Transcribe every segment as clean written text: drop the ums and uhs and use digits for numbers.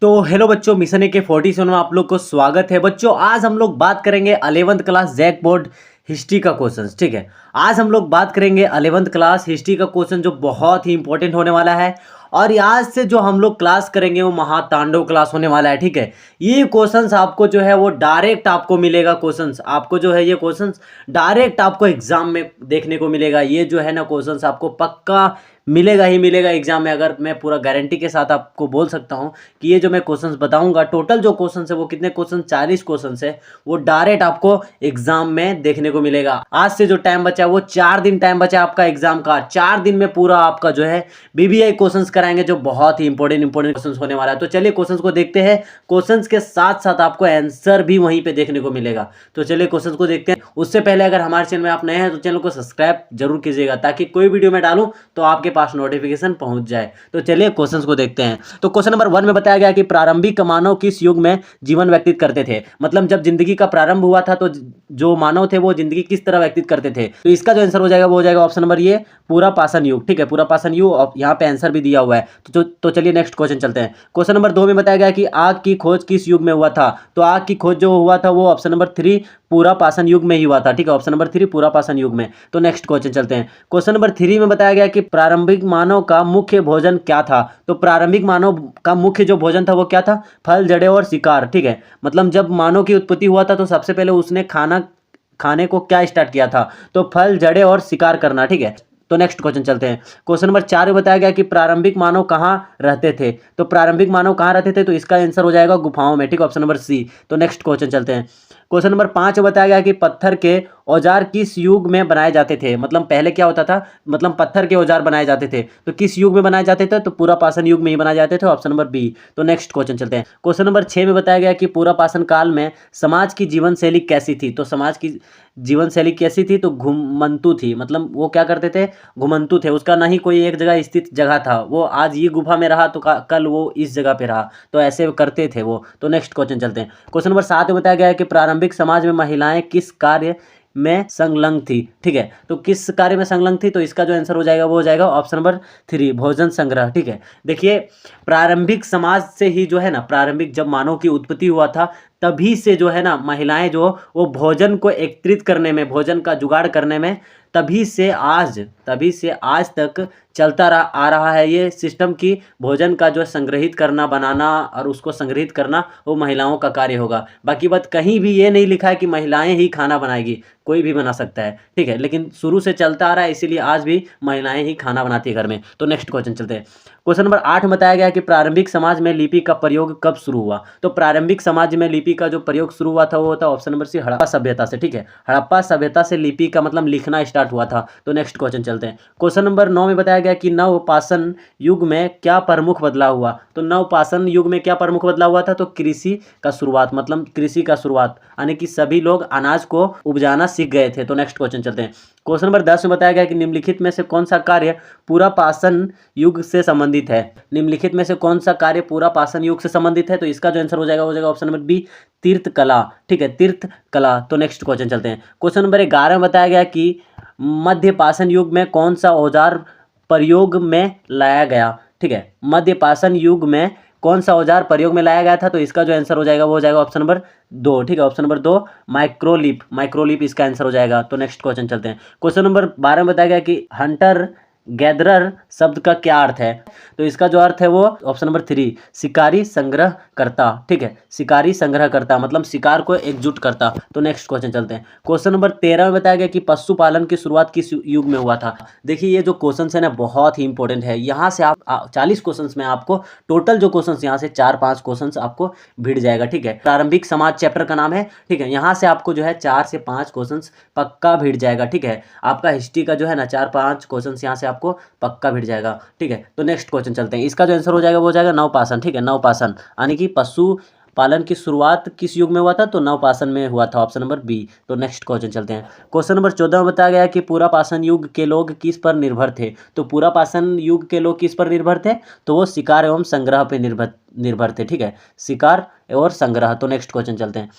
तो हेलो बच्चों, मिशन के 47 में आप लोग को स्वागत है। बच्चों आज हम लोग बात करेंगे 11th class JAC board history का क्वेश्चन। ठीक है, आज हम लोग बात करेंगे 11th क्लास हिस्ट्री का क्वेश्चन जो बहुत ही इंपॉर्टेंट होने वाला है। और आज से जो हम लोग क्लास करेंगे वो महातांडव क्लास होने वाला है। ठीक है, ये क्वेश्चंस आपको जो है वो डायरेक्ट आपको मिलेगा। क्वेश्चंस आपको जो है ये क्वेश्चंस डायरेक्ट आपको एग्जाम में देखने को मिलेगा। ये जो है ना क्वेश्चंस आपको पक्का मिलेगा ही मिलेगा एग्जाम में। अगर मैं पूरा गारंटी के साथ आपको बोल सकता हूँ कि ये जो मैं क्वेश्चंस बताऊंगा, टोटल जो क्वेश्चंस है वो कितने क्वेश्चन 40 क्वेश्चंस है, वो डायरेक्ट आपको एग्जाम में देखने को मिलेगा। आज से जो टाइम बचा है वो 4 दिन टाइम बचा है आपका एग्जाम का। 4 दिन में पूरा आपका जो है बीबीआई क्वेश्चंस कराएंगे जो बहुत ही इंपॉर्टेंट क्वेश्चंस होने वाला है। तो चलिए क्वेश्चंस को देखते हैं। क्वेश्चंस के साथ साथ आपको आंसर भी वहीं पे देखने को मिलेगा। तो चलिए क्वेश्चंस को देखते हैं। उससे पहले अगर हमारे चैनल में आप नए हैं तो चैनल को सब्सक्राइब जरूर कीजिएगा ताकि कोई वीडियो मैं डालूं तो आपके पास नोटिफिकेशन पहुंच जाए। तो चलिए क्वेश्चंस को देखते हैं। तो क्वेश्चन नंबर 1 में बताया गया कि प्रारंभिक मानव किस युग में जीवन व्यतीत करते थे। मतलब जब जिंदगी का प्रारंभ हुआ था तो जो मानव थे वो जिंदगी किस तरह व्यतीत करते थे। तो इसका जो आंसर हो जाएगा वो हो जाएगा ऑप्शन नंबर ये, पूरा पाषाण युग। ठीक है, पूरा पाषाण युग। यहाँ पे आंसर भी दिया हुआ है। तो चलिए नेक्स्ट क्वेश्चन चलते हैं। क्वेश्चन नंबर 2 में बताया गया कि आग की खोज किस युग में हुआ था। तो आग की खोज जो हुआ था वो ऑप्शन नंबर 3 पूरा पाषाण युग में ही हुआ था। ठीक है, ऑप्शन नंबर 3 पूरा पाषाण युग में। तो नेक्स्ट क्वेश्चन चलते हैं। क्वेश्चन नंबर 3 में बताया गया कि प्रारंभिक मानव का मुख्य भोजन क्या था। तो प्रारंभिक मानव का मुख्य जो भोजन था वो क्या था, फल, जड़ें और शिकार। ठीक है, मतलब जब मानव की उत्पत्ति हुआ था तो सबसे पहले उसने खाने को क्या स्टार्ट किया था, तो फल, जड़ें और शिकार करना। ठीक है, तो नेक्स्ट क्वेश्चन चलते हैं। क्वेश्चन नंबर 4 में बताया गया कि प्रारंभिक मानव कहाँ रहते थे। तो प्रारंभिक मानव कहाँ रहते थे, तो इसका आंसर हो जाएगा गुफाओं में। ठीक है, ऑप्शन नंबर सी। तो नेक्स्ट क्वेश्चन चलते हैं। क्वेश्चन नंबर 5 में बताया गया कि पत्थर के औजार किस युग में बनाए जाते थे। मतलब पहले क्या होता था, मतलब पत्थर के औजार बनाए जाते थे तो किस युग में बनाए जाते थे, तो पूरा पाषाण युग में ही बनाए जाते थे, ऑप्शन नंबर बी। तो नेक्स्ट क्वेश्चन चलते हैं। क्वेश्चन नंबर 6 में बताया गया कि पूरा पाषाण काल में समाज की जीवन शैली कैसी थी। तो समाज की जीवन शैली कैसी थी, तो घुमंतु थी। मतलब वो क्या करते थे, घुमंतु थे। उसका ना ही कोई एक जगह स्थित जगह था, वो आज ये गुफा में रहा तो कल वो इस जगह पे रहा, तो ऐसे करते थे वो। तो नेक्स्ट क्वेश्चन चलते हैं। क्वेश्चन नंबर 7 में बताया गया है कि प्रारंभिक समाज में महिलाएं किस कार्य में संलग्न थी। ठीक है, तो किस कार्य में संलग्न थी, तो इसका जो आंसर हो जाएगा वो हो जाएगा ऑप्शन नंबर 3 भोजन संग्रह। ठीक है, देखिए प्रारंभिक समाज से ही जो है ना, प्रारंभिक जब मानव की उत्पत्ति हुआ था तभी से जो है ना महिलाएं जो वो भोजन को एकत्रित करने में, भोजन का जुगाड़ करने में, तभी से आज तक चलता आ रहा है ये सिस्टम की भोजन का जो संग्रहित करना, बनाना और उसको संग्रहित करना वो महिलाओं का कार्य होगा। बाकी बात कहीं भी ये नहीं लिखा है कि महिलाएं ही खाना बनाएगी, कोई भी बना सकता है। ठीक है, लेकिन शुरू से चलता आ रहा है इसीलिए आज भी महिलाएं ही खाना बनाती है घर में। तो नेक्स्ट क्वेश्चन चलते हैं। क्वेश्चन नंबर 8 में बताया गया कि प्रारंभिक समाज में लिपि का प्रयोग कब शुरू हुआ। तो प्रारंभिक समाज में लिपि का जो प्रयोग शुरू हुआ था वो था ऑप्शन नंबर सी हड़प्पा सभ्यता से। ठीक है, हड़प्पा सभ्यता से लिपि का मतलब लिखना स्टार्ट हुआ था। तो नेक्स्ट क्वेश्चन चलते हैं। क्वेश्चन नंबर 9 में बताया गया कि नवपाषाण युग में क्या प्रमुख बदलाव हुआ। तो नवपाषाण युग में क्या प्रमुख बदलाव हुआ था, तो कृषि का शुरुआत, मतलब कृषि का शुरुआत, यानी कि सभी लोग अनाज को उपजाना सीख गए थे। तो नेक्स्ट क्वेश्चन चलते हैं। क्वेश्चन नंबर 10 में बताया गया कि निम्नलिखित में से कौन सा कार्य पूरा पाषाण युग से संबंधित है। निम्नलिखित में से कौन सा कार्य पूरा पाषाण युग से संबंधित है, तो इसका जो आंसर हो जाएगा ऑप्शन नंबर बी तीर्थ कला। ठीक है, तीर्थ कला। तो नेक्स्ट क्वेश्चन चलते हैं। क्वेश्चन नंबर 11 में बताया गया कि मध्य पाषाण युग में कौन सा औजार प्रयोग में लाया गया। ठीक है, मध्य पाषाण युग में कौन सा औजार प्रयोग में लाया गया था, तो इसका जो आंसर हो जाएगा वो हो जाएगा ऑप्शन नंबर 2। ठीक है, ऑप्शन नंबर 2 माइक्रोलिप इसका आंसर हो जाएगा। तो नेक्स्ट क्वेश्चन चलते हैं। क्वेश्चन नंबर 12 में बताया गया कि हंटर गैदरर शब्द का क्या अर्थ है। तो इसका जो अर्थ है वो ऑप्शन नंबर 3 शिकारी संग्रह करता। ठीक है, शिकारी संग्रह करता मतलब शिकार को एकजुट करता। तो नेक्स्ट क्वेश्चन चलते हैं। क्वेश्चन नंबर 13 में बताया गया कि पशुपालन की शुरुआत किस युग में हुआ था। देखिए ये जो क्वेश्चन है ना बहुत ही इंपॉर्टेंट है। यहाँ से आप 40 क्वेश्चन में आपको टोटल जो क्वेश्चन यहाँ से 4-5 क्वेश्चन आपको भिड़ जाएगा। ठीक है, प्रारंभिक समाज चैप्टर का नाम है। ठीक है, यहाँ से आपको जो है 4 से 5 क्वेश्चन पक्का भिड़ जाएगा। ठीक है, आपका हिस्ट्री का जो है ना 4-5 क्वेश्चन यहाँ से आपको पक्का भिड़ जाएगा। ठीक है, तो नेक्स्ट क्वेश्चन चलते हैं। इसका जो आंसर हो जाएगा वो हो जाएगा नवपाषाण। ठीक है, नवपाषाण यानी कि पशु पालन की शुरुआत किस युग में हुआ था, तो नवपाषाण में हुआ था, ऑप्शन नंबर बी। तो नेक्स्ट क्वेश्चन चलते हैं। क्वेश्चन नंबर 14 में बताया गया है कि पूरा पाषाण युग के लोग किस पर निर्भर थे। तो पूरा पाषाण युग के लोग किस पर निर्भर थे, तो वो शिकार एवं संग्रह पर निर्भर थे। ठीक है, शिकार और संग्रह। तो नेक्स्ट क्वेश्चन चलते हैं।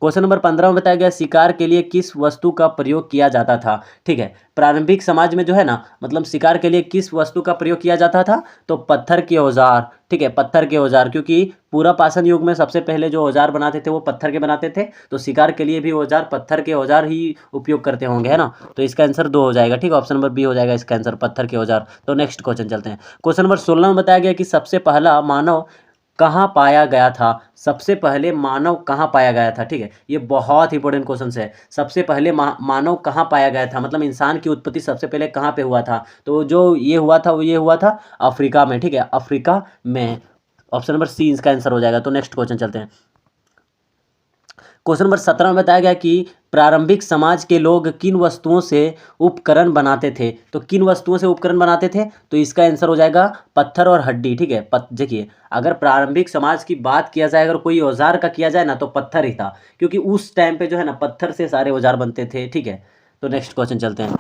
क्वेश्चन नंबर 15 में बताया गया शिकार के लिए किस वस्तु का प्रयोग किया जाता था। ठीक है, प्रारंभिक समाज में जो है ना, मतलब शिकार के लिए किस वस्तु का प्रयोग किया जाता था, तो पत्थर के औजार। ठीक है, पत्थर के औजार, क्योंकि पूरा पाषाण युग में सबसे पहले जो औजार बनाते थे वो पत्थर के बनाते थे, तो शिकार के लिए भी औजार पत्थर के औजार ही उपयोग करते होंगे, है ना। तो इसका आंसर 2 हो जाएगा। ठीक है, ऑप्शन नंबर बी हो जाएगा इसका आंसर, पत्थर के औजार। तो नेक्स्ट क्वेश्चन चलते हैं। क्वेश्चन नंबर 16 में बताया गया कि सबसे पहला मानव कहाँ पाया गया था। सबसे पहले मानव कहाँ पाया गया था। ठीक है, ये बहुत इंपॉर्टेंट क्वेश्चन है। सबसे पहले मानव कहाँ पाया गया था, मतलब इंसान की उत्पत्ति सबसे पहले कहाँ पे हुआ था, तो जो ये हुआ था वो ये हुआ था अफ्रीका में। ठीक है, अफ्रीका में। ऑप्शन नंबर सी इसका आंसर हो जाएगा। तो नेक्स्ट क्वेश्चन चलते हैं। क्वेश्चन नंबर 17 में बताया गया कि प्रारंभिक समाज के लोग किन वस्तुओं से उपकरण बनाते थे। तो किन वस्तुओं से उपकरण बनाते थे, तो इसका आंसर हो जाएगा पत्थर और हड्डी। ठीक है, देखिए अगर प्रारंभिक समाज की बात किया जाए, अगर कोई औजार का किया जाए ना, तो पत्थर ही था, क्योंकि उस टाइम पे जो है ना पत्थर से सारे औजार बनते थे। ठीक है, तो नेक्स्ट क्वेश्चन चलते हैं।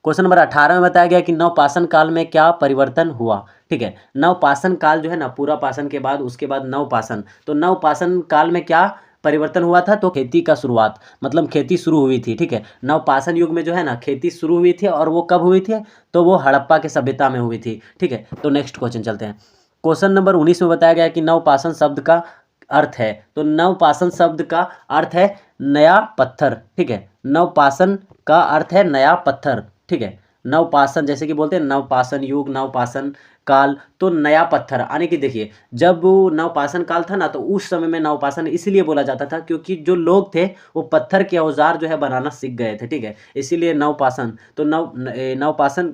क्वेश्चन नंबर 18 में बताया गया कि नवपाषाण काल में क्या परिवर्तन हुआ। ठीक है, नवपाषाण काल जो है ना, पूरा पाषाण के बाद उसके बाद नवपाषाण, तो नवपाषाण काल में क्या परिवर्तन हुआ था, तो खेती का शुरुआत, मतलब खेती शुरू हुई थी। ठीक है, नवपाषाण युग में जो है ना खेती शुरू हुई थी, और वो कब हुई थी, तो वो हड़प्पा के सभ्यता में हुई थी। ठीक है, तो नेक्स्ट क्वेश्चन चलते हैं। क्वेश्चन नंबर 19 में बताया गया कि नवपाषाण शब्द का अर्थ है। तो नवपाषाण शब्द का अर्थ है नया पत्थर। ठीक है, नवपाषाण का अर्थ है नया पत्थर। ठीक है, नवपाषाण जैसे कि बोलते हैं नवपाषाण युग, नवपाषाण काल, तो नया पत्थर। यानी कि देखिए जब नवपाषाण काल था ना, तो उस समय में नवपाषाण इसलिए बोला जाता था क्योंकि जो लोग थे वो पत्थर के औजार जो है बनाना सीख गए थे। ठीक है, इसीलिए नवपाषाण, तो नवपाषाण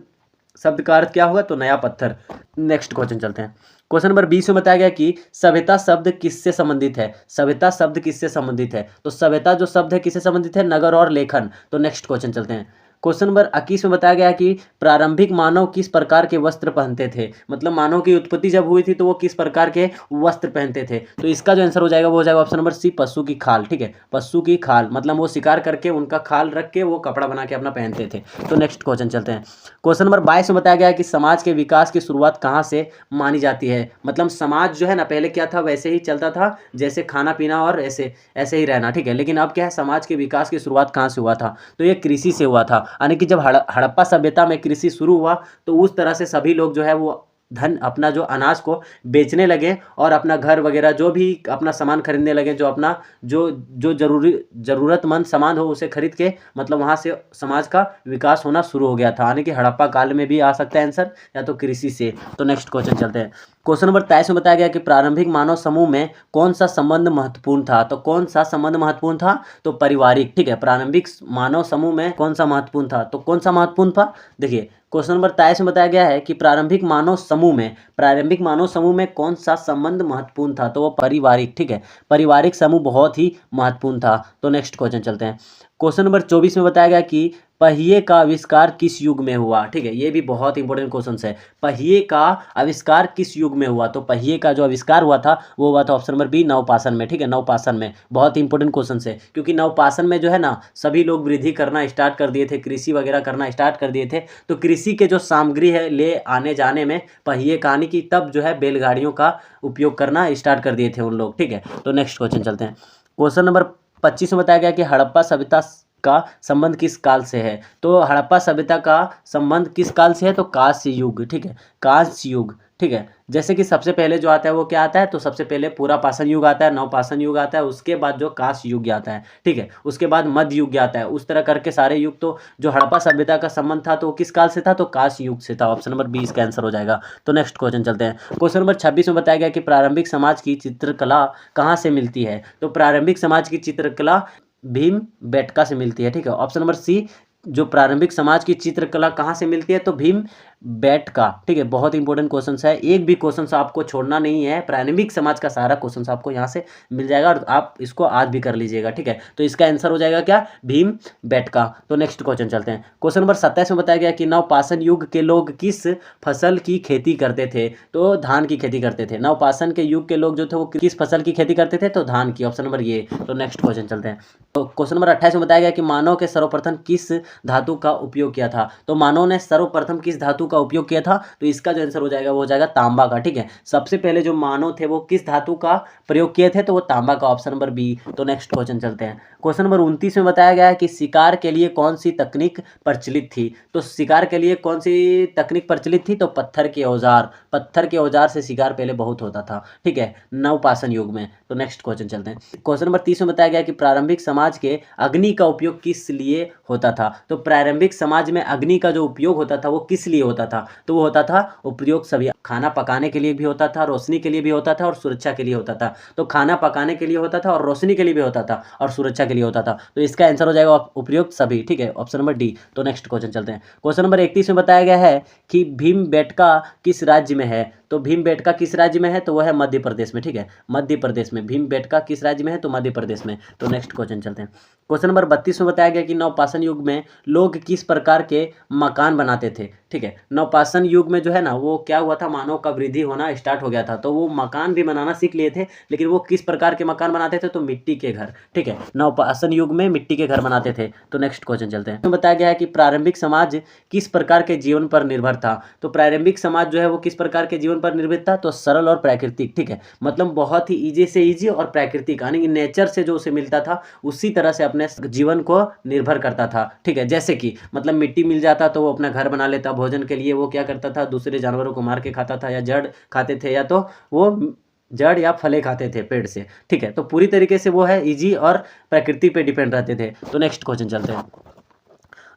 शब्द का अर्थ क्या होगा, तो नया पत्थर। नेक्स्ट क्वेश्चन चलते हैं। क्वेश्चन नंबर 20 में बताया गया कि सभ्यता शब्द किससे संबंधित है। सभ्यता शब्द किससे संबंधित है, तो सभ्यता जो शब्द है किससे संबंधित है, नगर और लेखन। तो नेक्स्ट क्वेश्चन चलते हैं। क्वेश्चन नंबर 21 में बताया गया कि प्रारंभिक मानव किस प्रकार के वस्त्र पहनते थे, मतलब मानव की उत्पत्ति जब हुई थी तो वो किस प्रकार के वस्त्र पहनते थे। तो इसका जो आंसर हो जाएगा वो हो जाएगा ऑप्शन नंबर सी, पशु की खाल। ठीक है, पशु की खाल, मतलब वो शिकार करके उनका खाल रख के वो कपड़ा बना के अपना पहनते थे। तो नेक्स्ट क्वेश्चन चलते हैं। क्वेश्चन नंबर 22 में बताया गया कि समाज के विकास की शुरुआत कहाँ से मानी जाती है। मतलब समाज जो है ना पहले क्या था, वैसे ही चलता था जैसे खाना पीना और ऐसे ऐसे ही रहना। ठीक है, लेकिन अब क्या है, समाज के विकास की शुरुआत कहाँ से हुआ था, तो ये कृषि से हुआ था। यानी कि जब हड़प्पा सभ्यता में कृषि शुरू हुआ, तो उस तरह से सभी लोग जो है वो धन, अपना जो अनाज को बेचने लगे और अपना घर वगैरह जो भी अपना सामान खरीदने लगे, जो अपना जो जो ज़रूरतमंद सामान हो उसे खरीद के, मतलब वहाँ से समाज का विकास होना शुरू हो गया था। यानी कि हड़प्पा काल में भी आ सकता है आंसर, या तो कृषि से। तो नेक्स्ट क्वेश्चन चलते हैं। क्वेश्चन नंबर 23 में बताया गया कि प्रारंभिक मानव समूह में कौन सा संबंध महत्वपूर्ण था। तो कौन सा संबंध महत्वपूर्ण था, तो पारिवारिक। ठीक है, प्रारंभिक मानव समूह में कौन सा महत्वपूर्ण था, तो कौन सा महत्वपूर्ण था, देखिए क्वेश्चन नंबर 23 में बताया गया है कि प्रारंभिक मानव समूह में कौन सा संबंध महत्वपूर्ण था, तो वो पारिवारिक। ठीक है, पारिवारिक समूह बहुत ही महत्वपूर्ण था। तो नेक्स्ट क्वेश्चन चलते हैं। क्वेश्चन नंबर 24 में बताया गया कि पहिए का आविष्कार किस युग में हुआ। ठीक है, ये भी बहुत इंपॉर्टेंट क्वेश्चन है। पहिए का आविष्कार किस युग में हुआ, तो पहिए का जो आविष्कार हुआ था वो हुआ था ऑप्शन नंबर बी, नवपाषाण में। ठीक है, नवपाषाण में। बहुत इंपॉर्टेंट क्वेश्चन है, क्योंकि नवपाषाण में जो है ना सभी लोग वृद्धि करना स्टार्ट कर दिए थे, कृषि वगैरह करना स्टार्ट कर दिए थे, तो कृषि के जो सामग्री है ले आने जाने में पहिए का, आने की तब जो है बैलगाड़ियों का उपयोग करना स्टार्ट कर दिए थे उन लोग। ठीक है, तो नेक्स्ट क्वेश्चन चलते हैं। क्वेश्चन नंबर 25 में बताया गया कि हड़प्पा सभ्यता का संबंध किस काल से है। तो हड़प्पा सभ्यता का संबंध किस काल से है, तो कांस्य युग। ठीक है, कांस्य युग। ठीक है, जैसे कि सबसे पहले जो आता है वो क्या आता है, तो सबसे पहले पूरा पाषाण युग आता है, नवपाषाण युग आता है, उसके बाद जो कांस्य युग आता है। ठीक है, उसके बाद मध्य युग आता है, उस तरह करके सारे युग। तो जो हड़प्पा सभ्यता का संबंध था तो वो किस काल से था, तो कांस्य युग से था। ऑप्शन नंबर 20 का आंसर हो जाएगा। तो नेक्स्ट क्वेश्चन चलते हैं। क्वेश्चन नंबर 26 में बताया गया कि प्रारंभिक समाज की चित्रकला कहाँ से मिलती है। तो प्रारंभिक समाज की चित्रकला भीम बेटका से मिलती है। ठीक है, ऑप्शन नंबर सी, जो प्रारंभिक समाज की चित्रकला कहाँ से मिलती है, तो भीम बेटका। ठीक है, बहुत इंपॉर्टेंट क्वेश्चन है, एक भी क्वेश्चन आपको छोड़ना नहीं है। प्रारंभिक समाज का सारा क्वेश्चन आपको यहाँ से मिल जाएगा और आप इसको आज भी कर लीजिएगा। ठीक है, तो इसका आंसर हो जाएगा क्या, भीम बेटका। तो नेक्स्ट क्वेश्चन चलते हैं। क्वेश्चन नंबर 27 में बताया गया कि नवपाषाण युग के लोग किस फसल की खेती करते थे, तो धान की खेती करते थे। नवपाषाण के युग के लोग जो थे वो किस फसल की खेती करते थे, तो धान की। ऑप्शन नंबर ये। तो नेक्स्ट क्वेश्चन चलते हैं। तो क्वेश्चन नंबर 28 में बताया गया कि मानव के सर्वप्रथम किस धातु का उपयोग किया था। तो मानव ने सर्वप्रथम किस धातु का उपयोग किया था, तो इसका जो आंसर हो जाएगा वो हो जाएगा तांबा का। ठीक है, सबसे पहले जो मानव थे वो किस धातु का प्रयोग किए थे, तो वो तांबा का, ऑप्शन नंबर बी। तो नेक्स्ट क्वेश्चन चलते हैं। क्वेश्चन नंबर 29 में बताया गया है कि शिकार के लिए कौन सी तकनीक प्रचलित थी। तो शिकार के लिए कौन सी तकनीक प्रचलित थी, तो पत्थर के औजार। पत्थर के औजार से शिकार पहले बहुत होता था। ठीक है, नवपाषाण युग में। तो नेक्स्ट क्वेश्चन चलते हैं। क्वेश्चन नंबर 30 में बताया गया कि प्रारंभिक समाज के अग्नि का उपयोग किस लिए होता था। तो प्रारंभिक समाज में अग्नि का जो उपयोग होता था वो किस लिए होता था, तो वो होता था उपयोग सभी खाना पकाने के लिए भी होता था, रोशनी के लिए भी होता था और सुरक्षा के लिए होता था। तो खाना पकाने के लिए होता था और रोशनी के लिए भी होता था और सुरक्षा के लिए होता था। तो इसका आंसर हो जाएगा उपयोग सभी। ठीक है, ऑप्शन नंबर डी। तो नेक्स्ट क्वेश्चन चलते हैं। क्वेश्चन नंबर 31 में बताया गया है कि भीमबेटका किस राज्य में है। तो भीमबेटका किस राज्य में है, तो वह है मध्य प्रदेश में। ठीक है, मध्य प्रदेश में। भीमबेटका किस राज्य में है, तो मध्य प्रदेश में। तो नेक्स्ट क्वेश्चन चलते हैं। क्वेश्चन नंबर 32 में बताया गया कि नवपाषाण युग में लोग किस प्रकार के मकान बनाते थे। ठीक है, नवपाषाण युग में जो है ना वो क्या हुआ था, मानव का वृद्धि होना स्टार्ट हो गया था, तो वो मकान भी बनाना सीख लिए थे, लेकिन वो किस प्रकार के मकान बनाते थे, तो मिट्टी के घर। ठीक है, नवपाषाण युग में मिट्टी के घर बनाते थे। तो नेक्स्ट क्वेश्चन चलते हैं। बताया गया है कि प्रारंभिक समाज किस प्रकार के जीवन पर निर्भर था। तो प्रारंभिक समाज जो है वो किस प्रकार के जीवन पर निर्भर था, तो सरल और प्राकृतिक। ठीक है, मतलब बहुत ही इजी से इजी और प्राकृतिक, यानी कि नेचर से जो उसे मिलता था उसी तरह से अपने जीवन को निर्भर करता था। ठीक है, जैसे कि मतलब मिट्टी मिल जाता तो वो अपना घर बना लेता, भोजन के लिए वो क्या करता था, दूसरे जानवरों को मार के खाता था, या जड़ खाते थे, या तो वो जड़ या फले खाते थे पेड़ से। ठीक है, तो पूरी तरीके से वो है इजी और प्रकृति पे डिपेंड रहते थे। तो नेक्स्ट क्वेश्चन चलते हैं।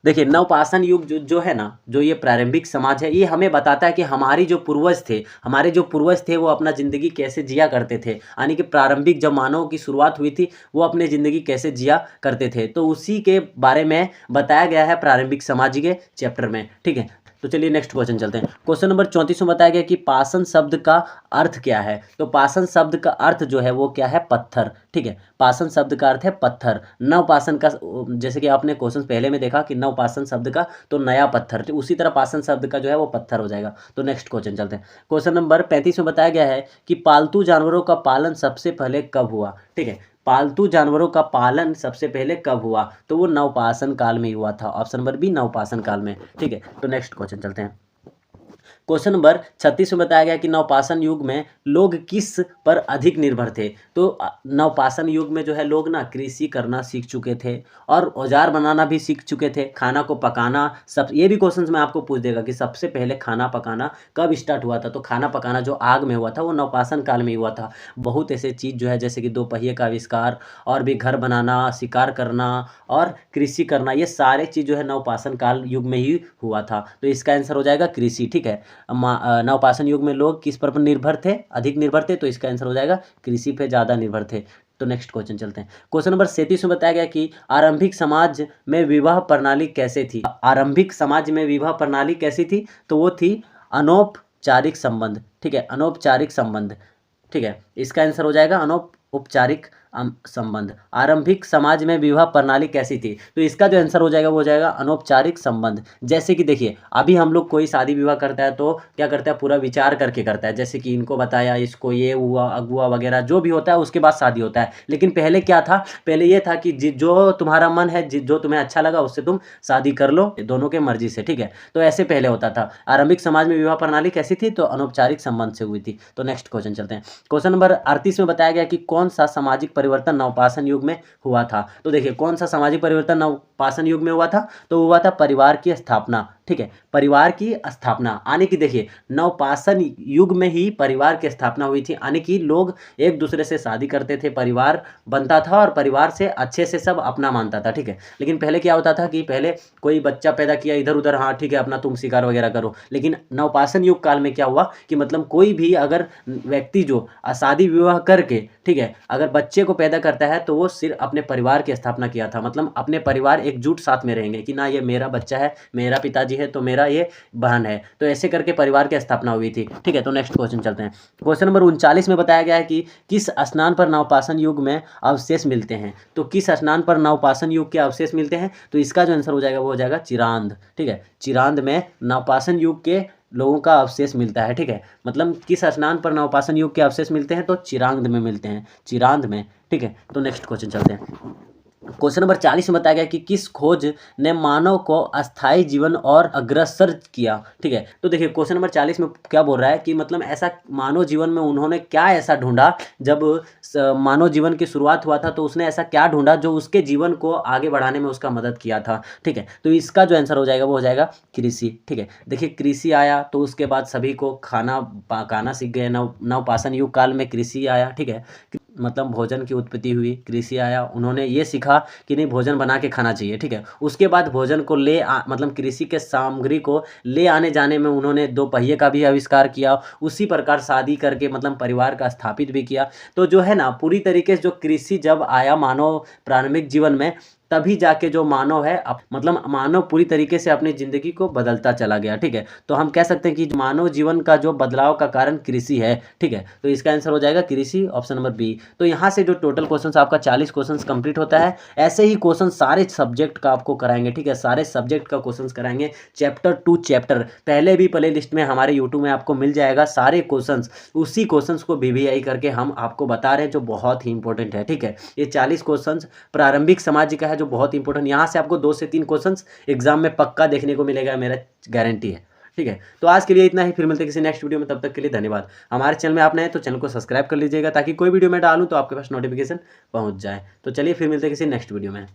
देखिए, नवपाषाण युग जो है ना, जो ये प्रारंभिक समाज है, ये हमें बताता है कि हमारे जो पूर्वज थे वो अपना ज़िंदगी कैसे जिया करते थे, यानी कि प्रारंभिक जब मानव की शुरुआत हुई थी वो अपनी ज़िंदगी कैसे जिया करते थे, तो उसी के बारे में बताया गया है प्रारंभिक समाज के चैप्टर में। ठीक है, तो चलिए नेक्स्ट क्वेश्चन चलते हैं। क्वेश्चन नंबर 34 में बताया गया कि पाषाण शब्द का अर्थ क्या है। तो पाषाण शब्द का अर्थ जो है वो क्या है, पत्थर। ठीक है, पाषाण शब्द का अर्थ है पत्थर। नवपाषाण का, जैसे कि आपने क्वेश्चन पहले में देखा कि नवपाषाण शब्द का तो नया पत्थर, तो उसी तरह पाषाण शब्द का जो है वो पत्थर हो जाएगा। तो नेक्स्ट क्वेश्चन चलते हैं। क्वेश्चन नंबर 35 में बताया गया है कि पालतू जानवरों का पालन सबसे पहले कब हुआ। ठीक है, पालतू जानवरों का पालन सबसे पहले कब हुआ, तो वो नवपाषाण काल में हुआ था। ऑप्शन नंबर बी, नवपाषाण काल में। ठीक है, तो नेक्स्ट क्वेश्चन चलते हैं। क्वेश्चन नंबर 36 में बताया गया कि नवपाषाण युग में लोग किस पर अधिक निर्भर थे। तो नवपाषाण युग में जो है लोग ना कृषि करना सीख चुके थे और औजार बनाना भी सीख चुके थे, खाना को पकाना। सब ये भी क्वेश्चन में आपको पूछ देगा कि सबसे पहले खाना पकाना कब स्टार्ट हुआ था। तो खाना पकाना जो आग में हुआ था वो नवपाषाण काल में हुआ था। बहुत ऐसे चीज़ जो है जैसे कि दो पहिए का आविष्कार, और भी घर बनाना, शिकार करना और कृषि करना, ये सारे चीज़ जो है नवपाषाण काल युग में ही हुआ था। तो इसका आंसर हो जाएगा कृषि। ठीक है, नवपाषाण युग में लोग किस पर निर्भर थे, अधिक निर्भर थे, तो इसका आंसर हो जाएगा कृषि पे ज़्यादा निर्भर थे। तो नेक्स्ट क्वेश्चन चलते हैं। क्वेश्चन नंबर 37 में बताया गया कि आरंभिक समाज में विवाह प्रणाली कैसे थी। आरंभिक समाज में विवाह प्रणाली कैसी थी, तो वो थी अनौपचारिक संबंध। ठीक है, अनौपचारिक संबंध। ठीक है, इसका आंसर हो जाएगा अनौपचारिक संबंध। आरंभिक समाज में विवाह प्रणाली कैसी थी, तो इसका जो आंसर हो जाएगा वो हो जाएगा अनौपचारिक संबंध। जैसे कि देखिए, अभी हम लोग कोई शादी विवाह करता है तो क्या करता है, पूरा विचार करके करता है, जैसे कि इनको बताया, इसको ये हुआ, अगुआ वगैरह जो भी होता है उसके बाद शादी होता है। लेकिन पहले क्या था, पहले ये था कि जो तुम्हारा मन है, जो तुम्हें अच्छा लगा उससे तुम शादी कर लो, दोनों के मर्जी से। ठीक है, तो ऐसे पहले होता था। आरंभिक समाज में विवाह प्रणाली कैसी थी, तो अनौपचारिक संबंध से हुई थी। तो नेक्स्ट क्वेश्चन चलते हैं। क्वेश्चन नंबर 38 में बताया गया कि कौन सा सामाजिक परिवर्तन नवपाषाण युग में हुआ था। तो देखिए, कौन सा सामाजिक परिवर्तन नवपाषाण युग में हुआ था, तो हुआ था परिवार की स्थापना। ठीक है, परिवार की स्थापना, यानी कि देखिए नवपाषाण युग में ही परिवार की स्थापना हुई थी, यानी कि लोग एक दूसरे से शादी करते थे, परिवार बनता था और परिवार से अच्छे से सब अपना मानता था। ठीक है, लेकिन पहले क्या होता था कि पहले कोई बच्चा पैदा किया इधर उधर, हाँ ठीक है अपना तुम शिकार वगैरह करो। लेकिन नवपाषाण युग काल में क्या हुआ कि मतलब कोई भी अगर व्यक्ति जो शादी विवाह करके, ठीक है, अगर बच्चे को पैदा करता है तो वो सिर्फ अपने परिवार की स्थापना किया था, मतलब अपने परिवार एकजुट साथ में रहेंगे कि ना ये मेरा बच्चा है, मेरा पिताजी है, तो मेरा ये बहन है, तो ऐसे करके परिवार की स्थापना हुई थी। ठीक है, तो नेक्स्ट क्वेश्चन चलते हैं। क्वेश्चन नंबर 39 में बताया गया है कि किस स्नान पर नवपाषाण युग में अवशेष मिलते हैं। तो किस स्नान पर नवपाषाण युग के अवशेष मिलते हैं, तो इसका जो आंसर हो जाएगा वो हो जाएगा चिरांद। ठीक है, चिरांद में नवपाषाण युग के लोगों का अवशेष मिलता है। ठीक है, मतलब किस स्नान पर नवपाषाण युग के अवशेष मिलते हैं, तो चिरांद में मिलते हैं, चिरांद में। ठीक है, तो नेक्स्ट क्वेश्चन चलते हैं। क्वेश्चन नंबर 40 में बताया गया कि किस खोज ने मानव को अस्थायी जीवन और अग्रसर किया। ठीक है, तो देखिए क्वेश्चन नंबर 40 में क्या बोल रहा है कि मतलब ऐसा मानव जीवन में उन्होंने क्या ऐसा ढूंढा, जब मानव जीवन की शुरुआत हुआ था तो उसने ऐसा क्या ढूंढा जो उसके जीवन को आगे बढ़ाने में उसका मदद किया था। ठीक है, तो इसका जो आंसर हो जाएगा वो हो जाएगा कृषि। ठीक है, देखिए कृषि आया तो उसके बाद सभी को खाना पकाना सीख गए। नवपाषाण युग काल में कृषि आया। ठीक है, मतलब भोजन की उत्पत्ति हुई, कृषि आया, उन्होंने ये सीखा कि नहीं भोजन बना के खाना चाहिए। ठीक है, उसके बाद भोजन को मतलब कृषि के सामग्री को ले आने जाने में उन्होंने दो पहिए का भी आविष्कार किया। उसी प्रकार शादी करके मतलब परिवार का स्थापित भी किया। तो जो है ना पूरी तरीके से जो कृषि जब आया मानव प्रारंभिक जीवन में, तभी जाके जो मानव है मतलब मानव पूरी तरीके से अपनी ज़िंदगी को बदलता चला गया। ठीक है, तो हम कह सकते हैं कि मानव जीवन का जो बदलाव का कारण कृषि है। ठीक है, तो इसका आंसर हो जाएगा कृषि, ऑप्शन नंबर बी। तो यहाँ से जो टोटल क्वेश्चन आपका 40 क्वेश्चन कंप्लीट होता है। ऐसे ही क्वेश्चन सारे सब्जेक्ट का आपको कराएंगे। ठीक है, सारे सब्जेक्ट का क्वेश्चन कराएंगे चैप्टर टू चैप्टर। पहले भी प्ले लिस्ट में हमारे यूट्यूब में आपको मिल जाएगा सारे क्वेश्चन। उसी क्वेश्चन को VVI करके हम आपको बता रहे हैं जो बहुत ही इंपॉर्टेंट है। ठीक है, ये 40 क्वेश्चन प्रारंभिक समाज का है जो बहुत इंपॉर्टेंट। यहाँ से आपको 2 से 3 क्वेश्चंस एग्जाम में पक्का देखने को मिलेगा, मेरा गारंटी है। ठीक है, तो आज के लिए इतना ही, फिर मिलते हैं किसी नेक्स्ट वीडियो में। तब तक के लिए धन्यवाद। हमारे चैनल में आप नए हैं तो चैनल को सब्सक्राइब कर लीजिएगा ताकि कोई वीडियो मैं डालूं तो आपके पास नोटिफिकेशन पहुंच जाए। तो चलिए फिर मिलते हैं किसी नेक्स्ट वीडियो में।